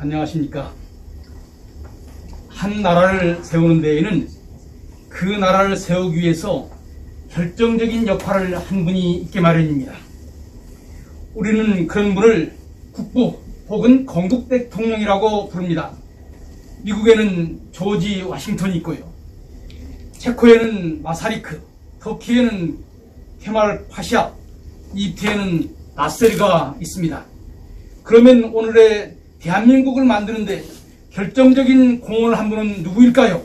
안녕하십니까. 한 나라를 세우는 데에는 그 나라를 세우기 위해서 결정적인 역할을 한 분이 있게 마련입니다. 우리는 그런 분을 국부 혹은 건국 대통령이라고 부릅니다. 미국에는 조지 워싱턴이 있고요. 체코에는 마사리크, 터키에는 케말 파샤, 이집트에는 나세르가 있습니다. 그러면 오늘의 대한민국을 만드는데 결정적인 공헌을 한 분은 누구일까요?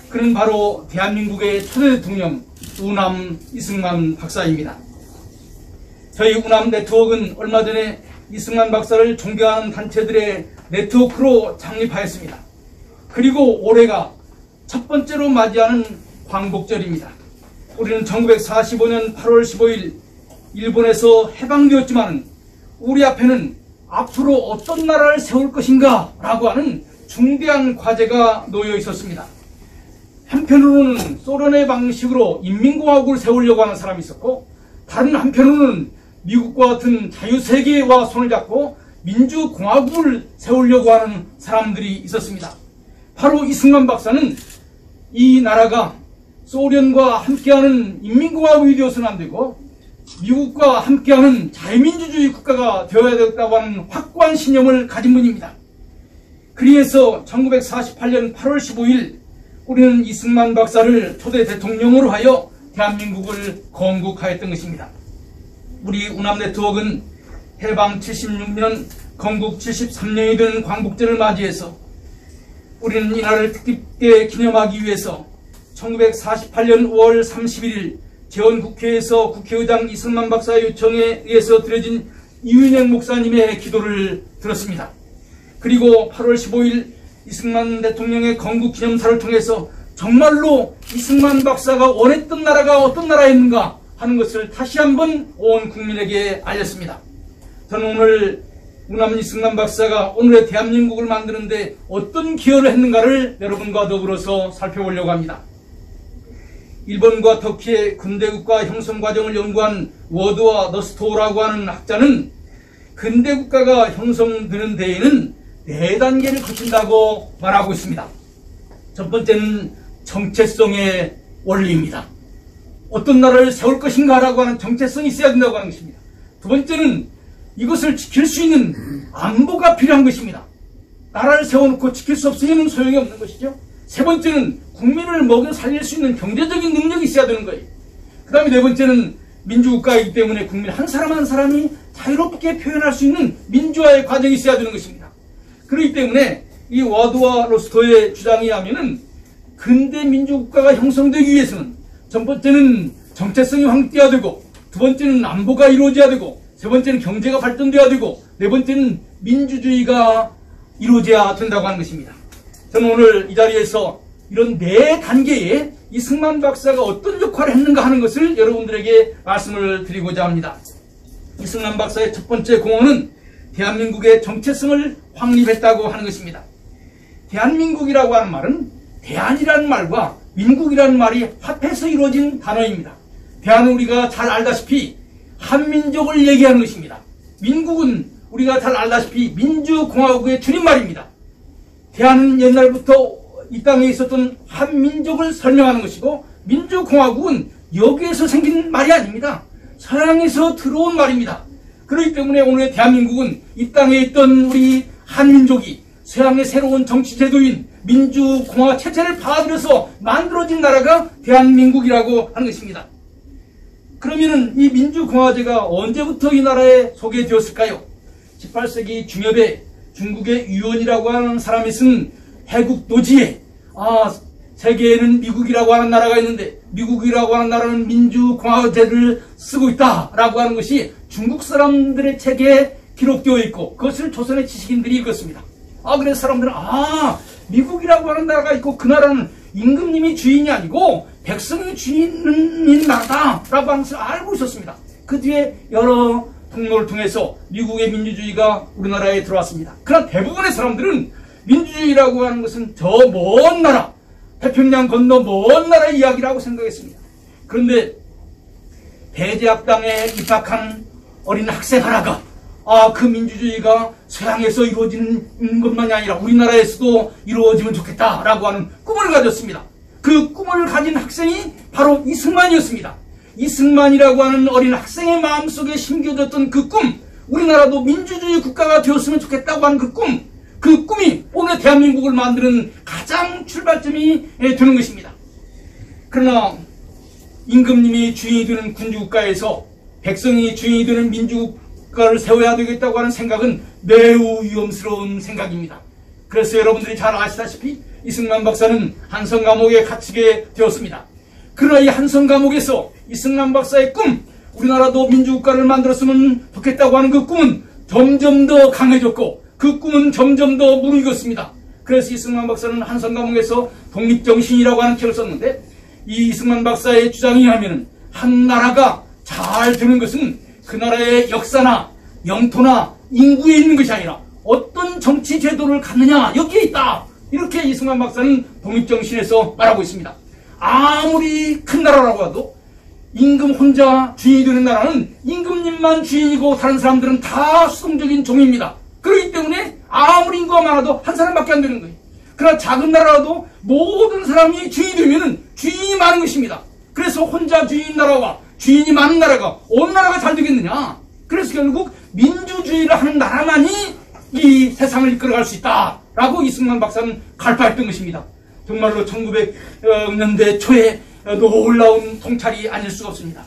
그는 바로 대한민국의 초대 대통령 우남 이승만 박사입니다. 저희 우남 네트워크는 얼마 전에 이승만 박사를 존경하는 단체들의 네트워크로 창립하였습니다. 그리고 올해가 첫 번째로 맞이하는 광복절입니다. 우리는 1945년 8월 15일 일본에서 해방되었지만 우리 앞에는 앞으로 어떤 나라를 세울 것인가 라고 하는 중대한 과제가 놓여 있었습니다. 한편으로는 소련의 방식으로 인민공화국을 세우려고 하는 사람이 있었고, 다른 한편으로는 미국과 같은 자유세계와 손을 잡고 민주공화국을 세우려고 하는 사람들이 있었습니다. 바로 이승만 박사는 이 나라가 소련과 함께하는 인민공화국이 되어서는 안 되고 미국과 함께하는 자유민주주의 국가가 되어야 되겠다고 하는 확고한 신념을 가진 분입니다. 그리해서 1948년 8월 15일 우리는 이승만 박사를 초대 대통령으로 하여 대한민국을 건국하였던 것입니다. 우리 우남 네트워크는 해방 76년, 건국 73년이 되는 광복절을 맞이해서 우리는 이날을 뜻깊게 기념하기 위해서 1948년 5월 31일 재헌국회에서 국회의장 이승만 박사의 요청에 의해서 드려진 이윤영 목사님의 기도를 들었습니다. 그리고 8월 15일 이승만 대통령의 건국 기념사를 통해서 정말로 이승만 박사가 원했던 나라가 어떤 나라였는가 하는 것을 다시 한번 온 국민에게 알렸습니다. 저는 오늘 우남 이승만 박사가 오늘의 대한민국을 만드는데 어떤 기여를 했는가를 여러분과 더불어서 살펴보려고 합니다. 일본과 터키의 근대국가 형성 과정을 연구한 워드와 너스토우라고 하는 학자는 근대국가가 형성되는 데에는 4단계를 거친다고 말하고 있습니다. 첫 번째는 정체성의 원리입니다. 어떤 나라를 세울 것인가라고 하는 정체성이 있어야 된다고 하는 것입니다. 두 번째는 이것을 지킬 수 있는 안보가 필요한 것입니다. 나라를 세워놓고 지킬 수 없으면 소용이 없는 것이죠. 세 번째는 국민을 먹여 살릴 수 있는 경제적인 능력이 있어야 되는 거예요. 그 다음에 네 번째는 민주국가이기 때문에 국민 한 사람 한 사람이 자유롭게 표현할 수 있는 민주화의 과정이 있어야 되는 것입니다. 그렇기 때문에 이 와드와 로스토의 주장에 의하면은 근대 민주국가가 형성되기 위해서는 첫 번째는 정체성이 확대되고, 두 번째는 안보가 이루어져야 되고, 세 번째는 경제가 발전돼야 되고, 네 번째는 민주주의가 이루어져야 된다고 하는 것입니다. 저는 오늘 이 자리에서 이런 4단계의 이승만 박사가 어떤 역할을 했는가 하는 것을 여러분들에게 말씀을 드리고자 합니다. 이승만 박사의 첫 번째 공헌은 대한민국의 정체성을 확립했다고 하는 것입니다. 대한민국이라고 하는 말은 대한이라는 말과 민국이라는 말이 합해서 이루어진 단어입니다. 대한은 우리가 잘 알다시피 한민족을 얘기하는 것입니다. 민국은 우리가 잘 알다시피 민주공화국의 줄임말입니다. 대한은 옛날부터 이 땅에 있었던 한민족을 설명하는 것이고, 민주공화국은 여기에서 생긴 말이 아닙니다. 서양에서 들어온 말입니다. 그렇기 때문에 오늘의 대한민국은 이 땅에 있던 우리 한민족이 서양의 새로운 정치제도인 민주공화 체제를 받아들여서 만들어진 나라가 대한민국이라고 하는 것입니다. 그러면은 이 민주공화제가 언제부터 이 나라에 소개되었을까요? 18세기 중엽에 중국의 유언이라고 하는 사람이 쓴 해국도지에 세계에는 미국이라고 하는 나라가 있는데 미국이라고 하는 나라는 민주공화제를 쓰고 있다라고 하는 것이 중국 사람들의 책에 기록되어 있고, 그것을 조선의 지식인들이 읽었습니다. 그래서 사람들은 미국이라고 하는 나라가 있고 그 나라는 임금님이 주인이 아니고 백성이 주인인 나라다라고 하는 것을 알고 있었습니다. 그 뒤에 여러 통로를 통해서 미국의 민주주의가 우리나라에 들어왔습니다. 그러나 대부분의 사람들은 민주주의라고 하는 것은 저 먼 나라, 태평양 건너 먼 나라의 이야기라고 생각했습니다. 그런데 배제학당에 입학한 어린 학생 하나가 그 민주주의가 서양에서 이루어지는 것만이 아니라 우리나라에서도 이루어지면 좋겠다라고 하는 꿈을 가졌습니다. 그 꿈을 가진 학생이 바로 이승만이었습니다. 이승만이라고 하는 어린 학생의 마음속에 심겨졌던 그 꿈, 우리나라도 민주주의 국가가 되었으면 좋겠다고 하는 그 꿈이 오늘 대한민국을 만드는 가장 출발점이 되는 것입니다. 그러나 임금님이 주인이 되는 군주국가에서 백성이 주인이 되는 민주국가를 세워야 되겠다고 하는 생각은 매우 위험스러운 생각입니다. 그래서 여러분들이 잘 아시다시피 이승만 박사는 한성 감옥에 갇히게 되었습니다. 그러나 이 한성 감옥에서 이승만 박사의 꿈, 우리나라도 민주국가를 만들었으면 좋겠다고 하는 그 꿈은 점점 더 강해졌고 그 꿈은 점점 더 무르익었습니다. 그래서 이승만 박사는 한성 감옥에서 독립정신이라고 하는 책을 썼는데, 이 이승만 박사의 주장에 의하면 한 나라가 잘 되는 것은 그 나라의 역사나 영토나 인구에 있는 것이 아니라 어떤 정치 제도를 갖느냐, 여기에 있다. 이렇게 이승만 박사는 독립정신에서 말하고 있습니다. 아무리 큰 나라라고 해도 임금 혼자 주인이 되는 나라는 임금님만 주인이고 다른 사람들은 다 수동적인 종입니다. 그렇기 때문에 아무리 인구가 많아도 한 사람밖에 안 되는 거예요. 그러나 작은 나라라도 모든 사람이 주인이 되면 주인이 많은 것입니다. 그래서 혼자 주인인 나라와 주인이 많은 나라가 어느 나라가 잘 되겠느냐. 그래서 결국 민주주의를 하는 나라만이 이 세상을 이끌어갈 수 있다라고 이승만 박사는 갈파했던 것입니다. 정말로 1900년대 초에 놀라운 통찰이 아닐 수가 없습니다.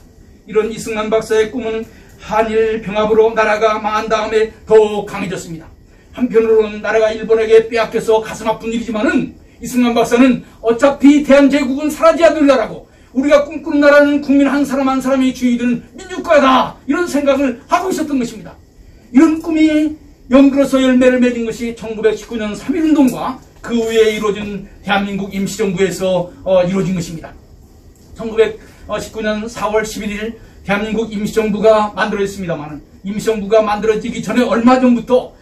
이런 이승만 박사의 꿈은 한일 병합으로 나라가 망한 다음에 더욱 강해졌습니다. 한편으로는 나라가 일본에게 빼앗겨서 가슴 아픈 일이지만은 이승만 박사는 어차피 대한제국은 사라져야 될 나라고 우리가 꿈꾸는 나라는 국민 한 사람 한 사람이 주인이 되는 민주국가다, 이런 생각을 하고 있었던 것입니다. 이런 꿈이 연그러서 열매를 맺은 것이 1919년 3.1운동과 그 후에 이루어진 대한민국 임시정부에서 이루어진 것입니다. 1919년 4월 11일 대한민국 임시정부가 만들어졌습니다만, 임시정부가 만들어지기 전에 얼마 전부터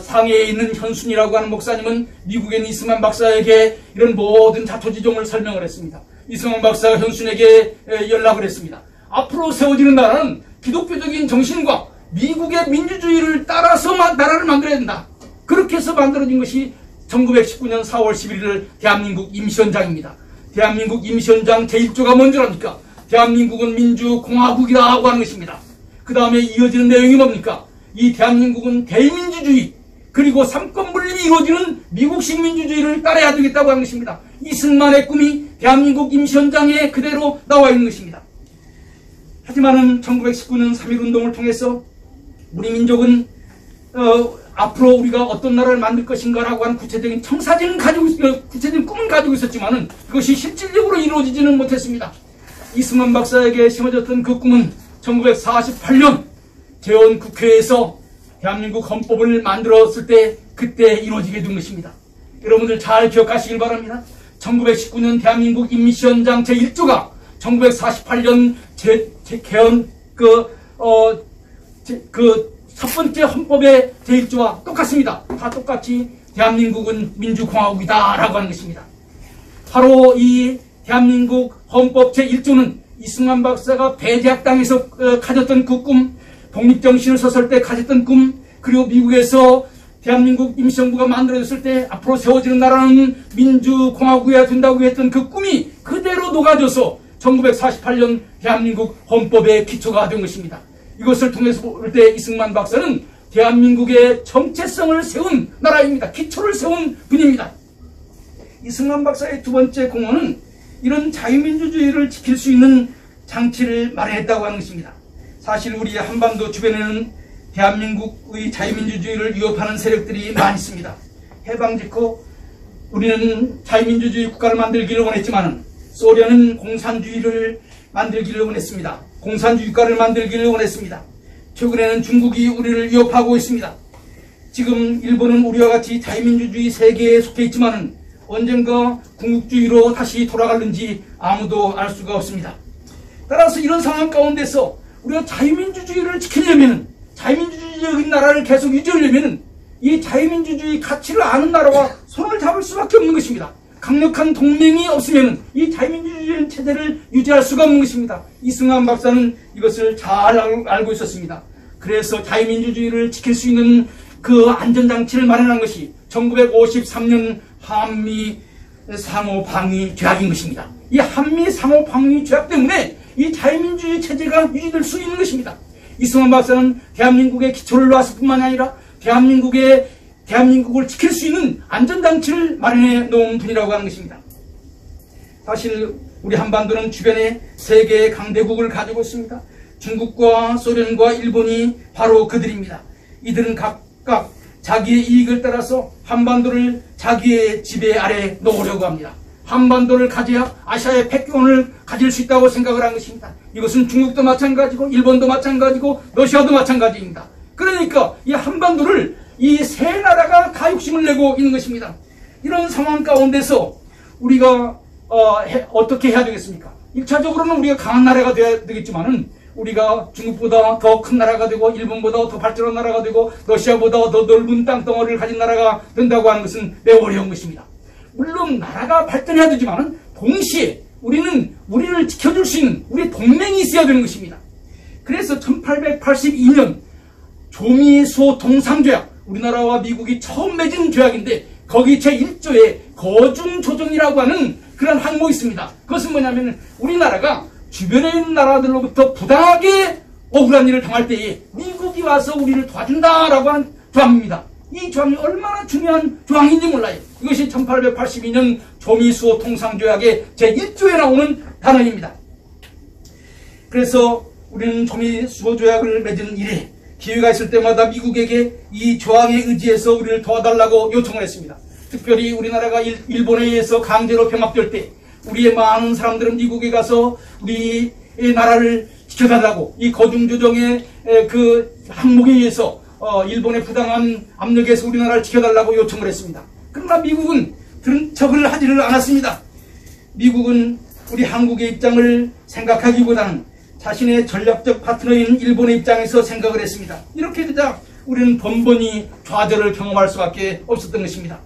상해에 있는 현순이라고 하는 목사님은 미국에 있는 이승만 박사에게 이런 모든 자초지종을 설명을 했습니다. 이승만 박사가 현순에게 연락을 했습니다. 앞으로 세워지는 나라는 기독교적인 정신과 미국의 민주주의를 따라서 나라를 만들어야 된다. 그렇게 해서 만들어진 것이 1919년 4월 11일 대한민국 임시헌장입니다. 대한민국 임시헌장 제1조가 뭔지랍니까? 대한민국은 민주공화국이라고 하는 것입니다. 그 다음에 이어지는 내용이 뭡니까? 이 대한민국은 대민주주의 그리고 삼권분립이 이루어지는 미국식 민주주의를 따라야 되겠다고 하는 것입니다. 이승만의 꿈이 대한민국 임시헌장에 그대로 나와 있는 것입니다. 하지만은 1919년 3.1운동을 통해서 우리 민족은 앞으로 우리가 어떤 나라를 만들 것인가라고 하는 구체적인 구체적인 꿈을 가지고 있었지만은 그것이 실질적으로 이루어지지는 못했습니다. 이승만 박사에게 심어졌던 그 꿈은 1948년 재헌국회에서 대한민국 헌법을 만들었을 때 그때 이루어지게 된 것입니다. 여러분들 잘 기억하시길 바랍니다. 1919년 대한민국 임시헌장 제1조가 1948년 개헌 첫 번째 헌법의 제1조와 똑같습니다. 다 똑같이 대한민국은 민주공화국이다라고 하는 것입니다. 바로 이 대한민국 헌법 제1조는 이승만 박사가 배제학당에서 가졌던 그 꿈, 독립정신을 섰을 때 가졌던 꿈, 그리고 미국에서 대한민국 임시정부가 만들어졌을 때 앞으로 세워지는 나라는 민주공화국이어야 된다고 했던 그 꿈이 그대로 녹아져서 1948년 대한민국 헌법의 기초가 된 것입니다. 이것을 통해서 볼 때 이승만 박사는 대한민국의 정체성을 세운 나라입니다. 기초를 세운 분입니다. 이승만 박사의 두 번째 공헌은 이런 자유민주주의를 지킬 수 있는 장치를 마련했다고 하는 것입니다. 사실 우리 한반도 주변에는 대한민국의 자유민주주의를 위협하는 세력들이 많이 있습니다. 해방 직후 우리는 자유민주주의 국가를 만들기를 원했지만 소련은 공산주의를 만들기를 원했습니다. 공산주의 국가를 만들기를 원했습니다. 최근에는 중국이 우리를 위협하고 있습니다. 지금 일본은 우리와 같이 자유민주주의 세계에 속해 있지만 언젠가 군국주의로 다시 돌아갈는지 아무도 알 수가 없습니다. 따라서 이런 상황 가운데서 우리가 자유민주주의를 지키려면, 자유민주주의적인 나라를 계속 유지하려면 이 자유민주주의 가치를 아는 나라와 손을 잡을 수밖에 없는 것입니다. 강력한 동맹이 없으면 이 자유민주주의 체제를 유지할 수가 없는 것입니다. 이승만 박사는 이것을 잘 알고 있었습니다. 그래서 자유민주주의를 지킬 수 있는 그 안전장치를 마련한 것이 1953년 한미 상호방위 조약인 것입니다. 이 한미 상호방위 조약 때문에 이 자유민주주의 체제가 유지될 수 있는 것입니다. 이승만 박사는 대한민국의 기초를 놓았을 뿐만이 아니라 대한민국을 지킬 수 있는 안전장치를 마련해 놓은 분이라고 하는 것입니다. 사실 우리 한반도는 주변에 세 개의 강대국을 가지고 있습니다. 중국과 소련과 일본이 바로 그들입니다. 이들은 각각 자기의 이익을 따라서 한반도를 자기의 지배 아래 놓으려고 합니다. 한반도를 가져야 아시아의 패권을 가질 수 있다고 생각을 한 것입니다. 이것은 중국도 마찬가지고 일본도 마찬가지고 러시아도 마찬가지입니다. 그러니까 이 한반도를 이 세 나라가 가욕심을 내고 있는 것입니다. 이런 상황 가운데서 우리가 어떻게 해야 되겠습니까? 1차적으로는 우리가 강한 나라가 되어야 되겠지만은 우리가 중국보다 더 큰 나라가 되고 일본보다 더 발전한 나라가 되고 러시아보다 더 넓은 땅덩어리를 가진 나라가 된다고 하는 것은 매우 어려운 것입니다. 물론 나라가 발전해야 되지만은 동시에 우리는 우리를 지켜줄 수 있는 우리의 동맹이 있어야 되는 것입니다. 그래서 1882년 조미수호 통상조약, 우리나라와 미국이 처음 맺은 조약인데 거기 제1조에 거중조정이라고 하는 그런 항목이 있습니다. 그것은 뭐냐면 우리나라가 주변에 있는 나라들로부터 부당하게 억울한 일을 당할 때에 미국이 와서 우리를 도와준다라고 하는 조항입니다. 이 조항이 얼마나 중요한 조항인지 몰라요. 이것이 1882년 조미수호 통상조약의 제1조에 나오는 단원입니다. 그래서 우리는 조미수호 조약을 맺은 이래 기회가 있을 때마다 미국에게 이 조항에 의지해서 우리를 도와달라고 요청을 했습니다. 특별히 우리나라가 일본에 의해서 강제로 병합될 때 우리의 많은 사람들은 미국에 가서 우리의 나라를 지켜달라고 이 거중조정의 그 항목에 의해서 일본의 부당한 압력에서 우리나라를 지켜달라고 요청을 했습니다. 그러나 미국은 그런 척을 하지를 않았습니다. 미국은 우리 한국의 입장을 생각하기보다는 자신의 전략적 파트너인 일본의 입장에서 생각을 했습니다. 이렇게 되자 우리는 번번이 좌절을 경험할 수밖에 없었던 것입니다.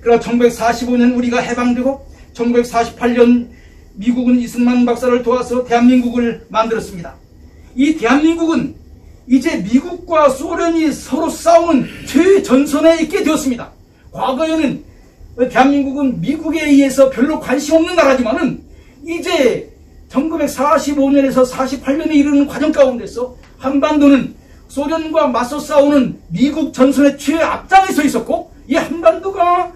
그러나 1945년 우리가 해방되고 1948년 미국은 이승만 박사를 도와서 대한민국을 만들었습니다. 이 대한민국은 이제 미국과 소련이 서로 싸우는 최전선에 있게 되었습니다. 과거에는 대한민국은 미국에 의해서 별로 관심 없는 나라지만은 이제 1945년에서 48년에 이르는 과정 가운데서 한반도는 소련과 맞서 싸우는 미국 전선의 최앞장에 서 있었고 이 한반도가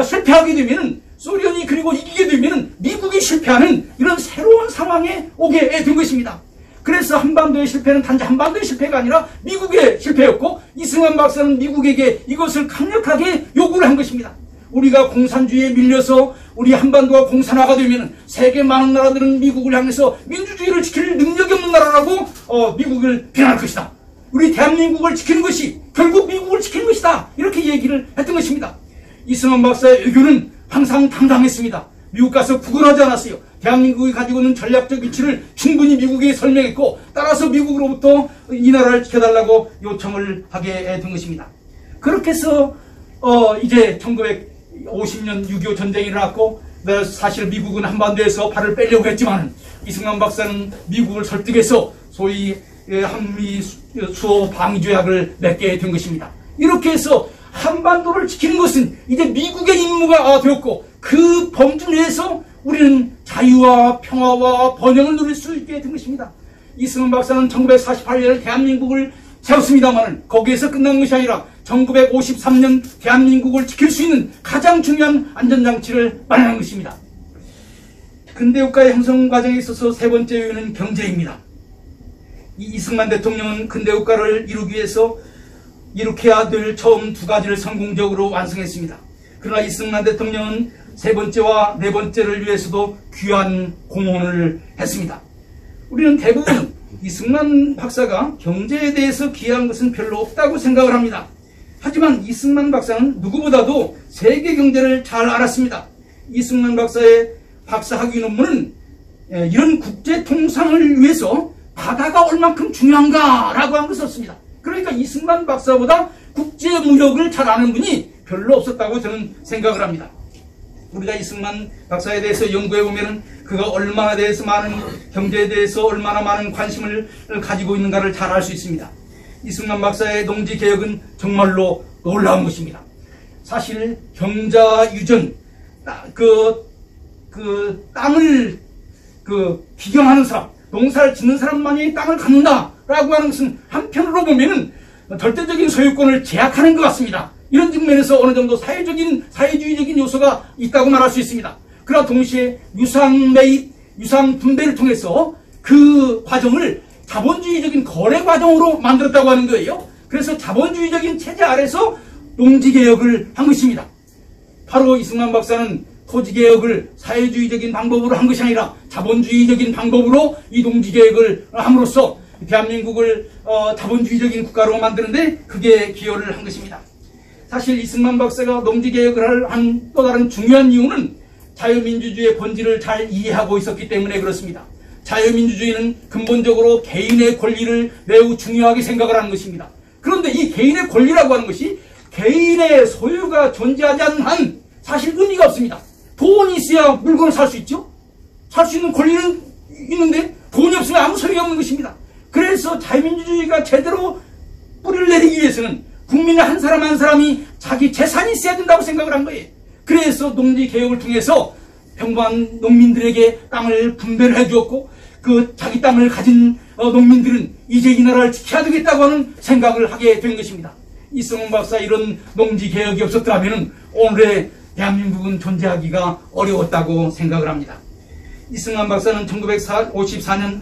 실패하게 되면은 소련이 그리고 이기게 되면은 미국이 실패하는 이런 새로운 상황에 오게 된 것입니다. 그래서 한반도의 실패는 단지 한반도의 실패가 아니라 미국의 실패였고 이승만 박사는 미국에게 이것을 강력하게 요구를 한 것입니다. 우리가 공산주의에 밀려서 우리 한반도가 공산화가 되면 세계 많은 나라들은 미국을 향해서 민주주의를 지킬 능력이 없는 나라라고 미국을 비난할 것이다. 우리 대한민국을 지키는 것이 결국 미국을 지키는 것이다. 이렇게 얘기를 했던 것입니다. 이승만 박사의 외교는 항상 당당했습니다. 미국 가서 구걸하지 않았어요. 대한민국이 가지고 있는 전략적 위치를 충분히 미국에 설명했고 따라서 미국으로부터 이 나라를 지켜달라고 요청을 하게 된 것입니다. 그렇게 해서 이제 1950년 6.25 전쟁이 일어났고 사실 미국은 한반도에서 발을 빼려고 했지만 이승만 박사는 미국을 설득해서 소위 한미 수호 방위조약을 맺게 된 것입니다. 이렇게 해서 한반도를 지키는 것은 이제 미국의 임무가 되었고 그 범주 내에서 우리는 자유와 평화와 번영을 누릴 수 있게 된 것입니다. 이승만 박사는 1948년 대한민국을 세웠습니다만 거기에서 끝난 것이 아니라 1953년 대한민국을 지킬 수 있는 가장 중요한 안전장치를 마련한 것입니다. 근대국가의 형성 과정에 있어서 세 번째 요인은 경제입니다. 이승만 대통령은 근대국가를 이루기 위해서 이룩해야 될 처음 두 가지를 성공적으로 완성했습니다. 그러나 이승만 대통령은 세 번째와 네 번째를 위해서도 귀한 공헌을 했습니다. 우리는 대부분 이승만 박사가 경제에 대해서 기여한 것은 별로 없다고 생각을 합니다. 하지만 이승만 박사는 누구보다도 세계 경제를 잘 알았습니다. 이승만 박사의 박사학위 논문은 이런 국제 통상을 위해서 바다가 얼만큼 중요한가라고 한 것을 썼습니다. 그러니까 이승만 박사보다 국제 무역을 잘 아는 분이 별로 없었다고 저는 생각을 합니다. 우리가 이승만 박사에 대해서 연구해보면 그가 얼마나 대해서 많은 경제에 대해서 얼마나 많은 관심을 가지고 있는가를 잘 알 수 있습니다. 이승만 박사의 농지개혁은 정말로 놀라운 것입니다. 사실 경자유전, 땅을 기경하는 사람, 농사를 짓는 사람만이 땅을 갖는다라고 하는 것은 한편으로 보면은 절대적인 소유권을 제약하는 것 같습니다. 이런 측면에서 어느 정도 사회주의적인 요소가 있다고 말할 수 있습니다. 그러나 동시에 유상 매입, 유상 분배를 통해서 그 과정을 자본주의적인 거래 과정으로 만들었다고 하는 거예요. 그래서 자본주의적인 체제 아래서 농지개혁을 한 것입니다. 바로 이승만 박사는 토지개혁을 사회주의적인 방법으로 한 것이 아니라 자본주의적인 방법으로 이 농지개혁을 함으로써 대한민국을 자본주의적인 국가로 만드는데 그게 기여를 한 것입니다. 사실 이승만 박사가 농지개혁을 한 또 다른 중요한 이유는 자유민주주의의 본질을 잘 이해하고 있었기 때문에 그렇습니다. 자유민주주의는 근본적으로 개인의 권리를 매우 중요하게 생각을 하는 것입니다. 그런데 이 개인의 권리라고 하는 것이 개인의 소유가 존재하지 않는 한 사실 의미가 없습니다. 돈이 있어야 물건을 살 수 있죠? 살 수 있는 권리는 있는데 돈이 없으면 아무 소용이 없는 것입니다. 그래서 자유민주주의가 제대로 뿌리를 내리기 위해서는 국민의 한 사람 한 사람이 자기 재산이 있어야 된다고 생각을 한 거예요. 그래서 농지개혁을 통해서 평범한 농민들에게 땅을 분배를 해주었고 그 자기 땅을 가진 농민들은 이제 이 나라를 지켜야 되겠다고 하는 생각을 하게 된 것입니다. 이승만 박사 이런 농지개혁이 없었더라면 오늘의 대한민국은 존재하기가 어려웠다고 생각을 합니다. 이승만 박사는 1954년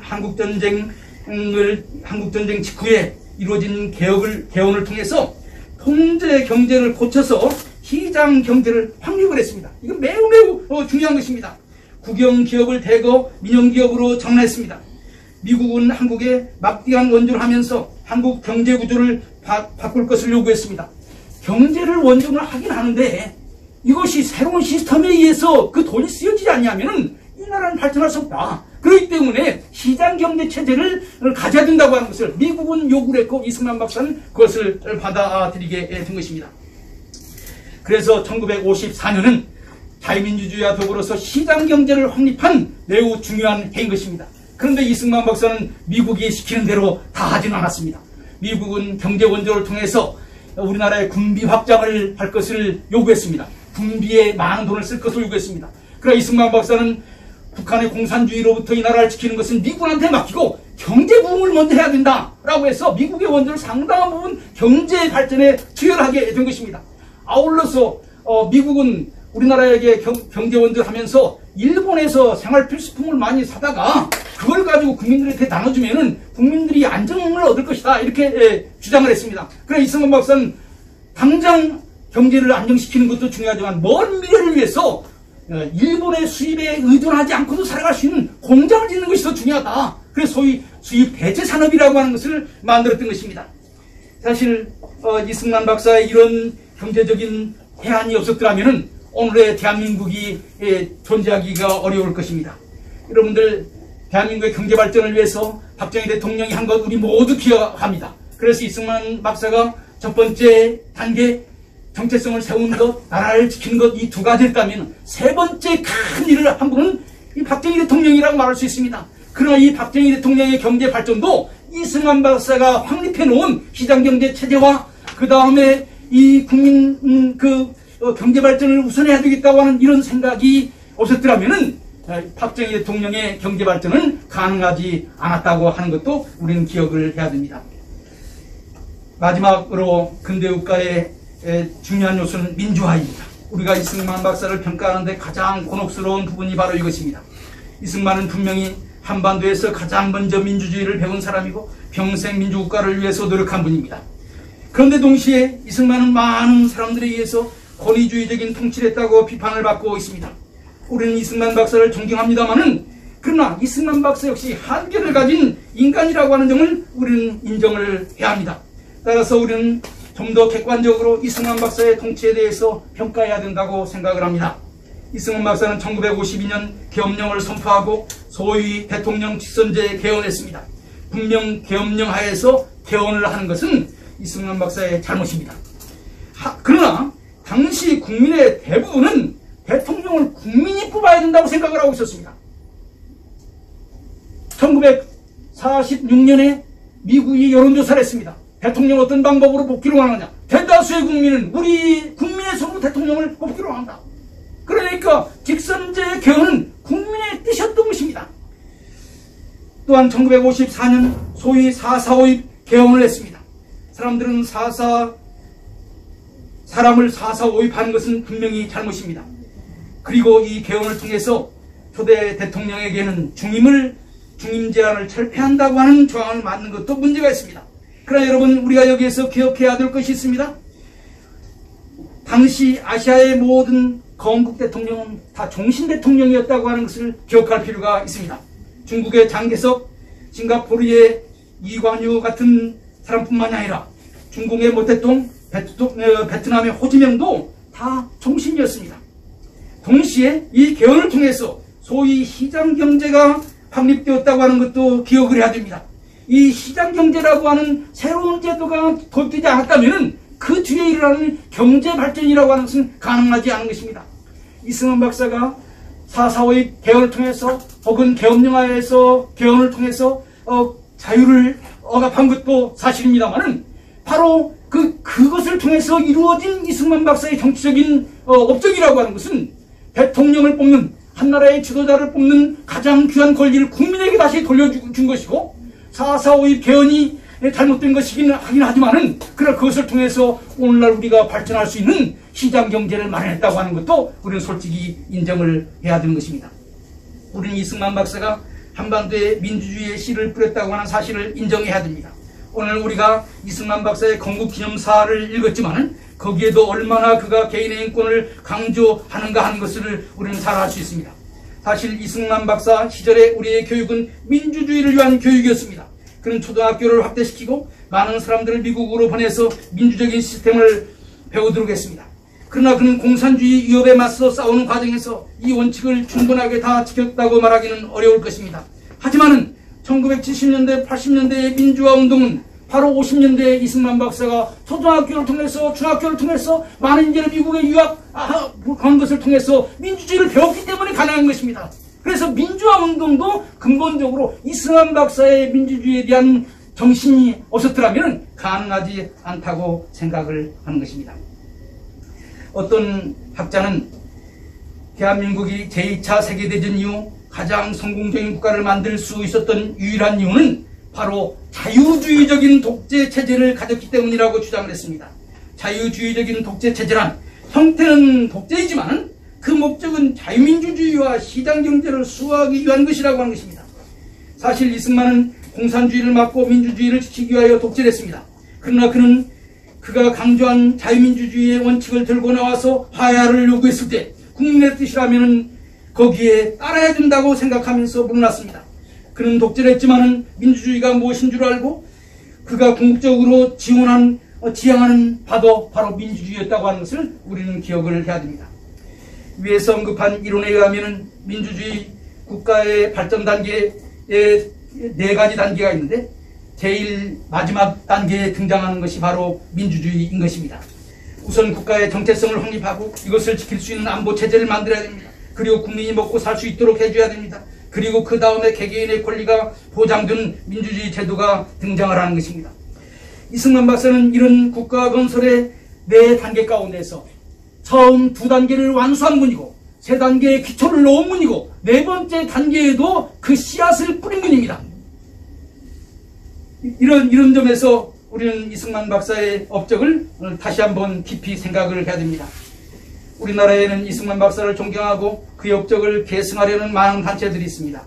한국전쟁 직후에 이루어진 개헌을 통해서 통제 경제를 고쳐서 시장 경제를 확립을 했습니다. 이건 매우 중요한 것입니다. 국영기업을 대거 민영기업으로 전환했습니다. 미국은 한국에 막대한 원조를 하면서 한국 경제 구조를 바꿀 것을 요구했습니다. 경제를 원조를 하긴 하는데 이것이 새로운 시스템에 의해서 그 돈이 쓰여지지 않냐면 이 나라는 발전할 수 없다. 그렇기 때문에 시장 경제 체제를 가져야 된다고 하는 것을 미국은 요구를 했고 이승만 박사는 그것을 받아들이게 된 것입니다. 그래서 1954년은 자유민주주의와 더불어서 시장 경제를 확립한 매우 중요한 해인 것입니다. 그런데 이승만 박사는 미국이 시키는 대로 다 하지는 않았습니다. 미국은 경제 원조를 통해서 우리나라의 군비 확장을 할 것을 요구했습니다. 군비에 많은 돈을 쓸 것을 요구했습니다. 그러나 이승만 박사는 북한의 공산주의로부터 이 나라를 지키는 것은 미국한테 맡기고 경제 부흥을 먼저 해야 된다라고 해서 미국의 원조를 상당한 부분 경제 발전에 투여를 하게 된 것입니다. 아울러서 미국은 우리나라에게 경제 원조를 하면서 일본에서 생활 필수품을 많이 사다가 그걸 가지고 국민들한테 나눠주면은 국민들이 안정을 얻을 것이다 이렇게 주장을 했습니다. 그래서 이승만 박사는 당장 경제를 안정시키는 것도 중요하지만 먼 미래를 위해서 일본의 수입에 의존하지 않고도 살아갈 수 있는 공장을 짓는 것이 더 중요하다. 그래서 소위 수입 대체 산업이라고 하는 것을 만들었던 것입니다. 사실 이승만 박사의 이런 경제적인 해안이 없었더라면 오늘의 대한민국이 존재하기가 어려울 것입니다. 여러분들 대한민국의 경제 발전을 위해서 박정희 대통령이 한 것 우리 모두 기억합니다. 그래서 이승만 박사가 첫 번째 단계 정체성을 세우는 것, 나라를 지키는 것 이 두 가지를 했다면 세 번째 큰 일을 한 분은 이 박정희 대통령이라고 말할 수 있습니다. 그러나 이 박정희 대통령의 경제 발전도 이승만 박사가 확립해 놓은 시장경제 체제와 그 다음에 이 국민 경제 발전을 우선해야 되겠다고 하는 이런 생각이 없었더라면은 박정희 대통령의 경제 발전은 가능하지 않았다고 하는 것도 우리는 기억을 해야 됩니다. 마지막으로 근대국가의 중요한 요소는 민주화입니다. 우리가 이승만 박사를 평가하는데 가장 곤혹스러운 부분이 바로 이것입니다. 이승만은 분명히 한반도에서 가장 먼저 민주주의를 배운 사람이고 평생 민주국가를 위해서 노력한 분입니다. 그런데 동시에 이승만은 많은 사람들에 의해서 권위주의적인 통치를 했다고 비판을 받고 있습니다. 우리는 이승만 박사를 존경합니다마는 그러나 이승만 박사 역시 한계를 가진 인간이라고 하는 점을 우리는 인정을 해야 합니다. 따라서 우리는 좀 더 객관적으로 이승만 박사의 통치에 대해서 평가해야 된다고 생각을 합니다. 이승만 박사는 1952년 계엄령을 선포하고 소위 대통령 직선제 개헌했습니다. 분명 계엄령 하에서 개헌을 하는 것은 이승만 박사의 잘못입니다. 그러나 당시 국민의 대부분은 대통령을 국민이 뽑아야 된다고 생각을 하고 있었습니다. 1946년에 미국이 여론조사를 했습니다. 대통령 어떤 방법으로 뽑기로 하느냐? 대다수의 국민은 우리 국민의 손으로 대통령을 뽑기로 한다. 그러니까 직선제 개헌은 국민의 뜻이었던 것입니다. 또한 1954년 소위 4.4.5입 개헌을 했습니다. 사람들은 사람을 4.4.5입하는 것은 분명히 잘못입니다. 그리고 이 개헌을 통해서 초대 대통령에게는 중임 제한을 철폐한다고 하는 조항을 만든 것도 문제가 있습니다. 그러나 여러분, 우리가 여기에서 기억해야 될 것이 있습니다. 당시 아시아의 모든 건국 대통령은 다 종신 대통령이었다고 하는 것을 기억할 필요가 있습니다. 중국의 장개석, 싱가포르의 이관유 같은 사람뿐만이 아니라 중국의 모택동, 베트남의 호지명도 다 종신이었습니다. 동시에 이 개헌을 통해서 소위 시장경제가 확립되었다고 하는 것도 기억을 해야 됩니다. 이 시장경제라고 하는 새로운 제도가 도입되지 않았다면 그 뒤에 일어나는 경제발전이라고 하는 것은 가능하지 않은 것입니다. 이승만 박사가 4.4.5입 개헌을 통해서 혹은 계엄령하에서 개헌을 통해서 자유를 억압한 것도 사실입니다만은 바로 그것을 통해서 이루어진 이승만 박사의 정치적인 업적이라고 하는 것은 대통령을 뽑는, 한나라의 지도자를 뽑는 가장 귀한 권리를 국민에게 다시 돌려준 것이고, 4.4.5입 개헌이 잘못된 것이긴 하긴 하지만은 그러나 그것을 통해서 오늘날 우리가 발전할 수 있는 시장 경제를 마련했다고 하는 것도 우리는 솔직히 인정을 해야 되는 것입니다. 우리는 이승만 박사가 한반도에 민주주의의 씨를 뿌렸다고 하는 사실을 인정해야 됩니다. 오늘 우리가 이승만 박사의 건국기념사를 읽었지만은 거기에도 얼마나 그가 개인의 인권을 강조하는가 하는 것을 우리는 잘 알 수 있습니다. 사실 이승만 박사 시절에 우리의 교육은 민주주의를 위한 교육이었습니다. 그는 초등학교를 확대시키고 많은 사람들을 미국으로 보내서 민주적인 시스템을 배우도록 했습니다. 그러나 그는 공산주의 위협에 맞서 싸우는 과정에서 이 원칙을 충분하게 다 지켰다고 말하기는 어려울 것입니다. 하지만은 1970년대, 80년대의 민주화 운동은 바로 50년대에 이승만 박사가 초등학교를 통해서, 중학교를 통해서 많은 인재를 미국에 유학한 것을 통해서 민주주의를 배웠기 때문에 가능한 것입니다. 그래서 민주화 운동도 근본적으로 이승만 박사의 민주주의에 대한 정신이 없었더라면 가능하지 않다고 생각을 하는 것입니다. 어떤 학자는 대한민국이 제2차 세계대전 이후 가장 성공적인 국가를 만들 수 있었던 유일한 이유는 바로 자유주의적인 독재 체제를 가졌기 때문이라고 주장을 했습니다. 자유주의적인 독재 체제란 형태는 독재이지만 그 목적은 자유민주주의와 시장경제를 수호하기 위한 것이라고 하는 것입니다. 사실 이승만은 공산주의를 막고 민주주의를 지키기 위하여 독재를 했습니다. 그러나 그가 강조한 자유민주주의의 원칙을 들고 나와서 화해를 요구했을 때 국민의 뜻이라면 거기에 따라야 된다고 생각하면서 물러났습니다. 그는 독재를 했지만은 민주주의가 무엇인 줄 알고 그가 궁극적으로 지향하는 바도 바로 민주주의였다고 하는 것을 우리는 기억을 해야 됩니다. 위에서 언급한 이론에 의하면 민주주의 국가의 발전 단계에 4가지 단계가 있는데 제일 마지막 단계에 등장하는 것이 바로 민주주의인 것입니다. 우선 국가의 정체성을 확립하고 이것을 지킬 수 있는 안보 체제를 만들어야 됩니다. 그리고 국민이 먹고 살 수 있도록 해줘야 됩니다. 그리고 그 다음에 개개인의 권리가 보장된 민주주의 제도가 등장을 하는 것입니다. 이승만 박사는 이런 국가 건설의 4단계 가운데서 처음 2단계를 완수한 분이고 3단계의 기초를 놓은 분이고 4번째 단계에도 그 씨앗을 뿌린 분입니다. 이런 점에서 우리는 이승만 박사의 업적을 오늘 다시 한번 깊이 생각을 해야 됩니다. 우리나라에는 이승만 박사를 존경하고 그의 업적을 계승하려는 많은 단체들이 있습니다.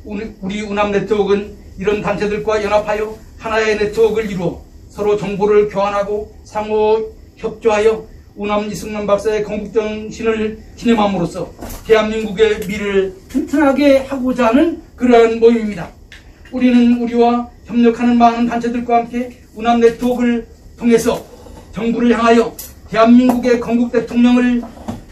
우리 운암 네트워크는 이런 단체들과 연합하여 하나의 네트워크를 이루어 서로 정보를 교환하고 상호 협조하여 운암 이승만 박사의 건국정신을 기념함으로써 대한민국의 미래를 튼튼하게 하고자 하는 그러한 모임입니다. 우리는 우리와 협력하는 많은 단체들과 함께 운암 네트워크를 통해서 정부를 향하여 대한민국의 건국 대통령을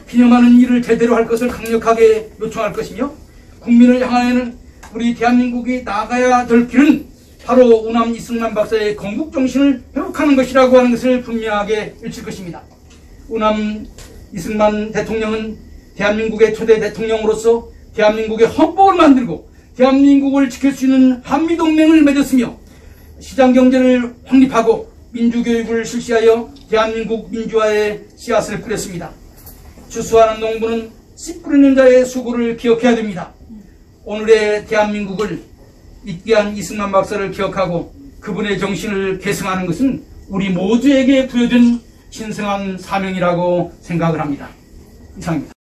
기념하는 일을 제대로 할 것을 강력하게 요청할 것이며 국민을 향하여는 우리 대한민국이 나아가야 될 길은 바로 운암 이승만 박사의 건국 정신을 회복하는 것이라고 하는 것을 분명하게 외칠 것입니다. 운암 이승만 대통령은 대한민국의 초대 대통령으로서 대한민국의 헌법을 만들고 대한민국을 지킬 수 있는 한미동맹을 맺었으며 시장경제를 확립하고 민주교육을 실시하여 대한민국 민주화의 씨앗을 뿌렸습니다. 주수하는 농부는 씨 뿌리는 자의 수고를 기억해야 됩니다. 오늘의 대한민국을 있게 한 이승만 박사를 기억하고 그분의 정신을 계승하는 것은 우리 모두에게 부여된 신성한 사명이라고 생각을 합니다. 이상입니다.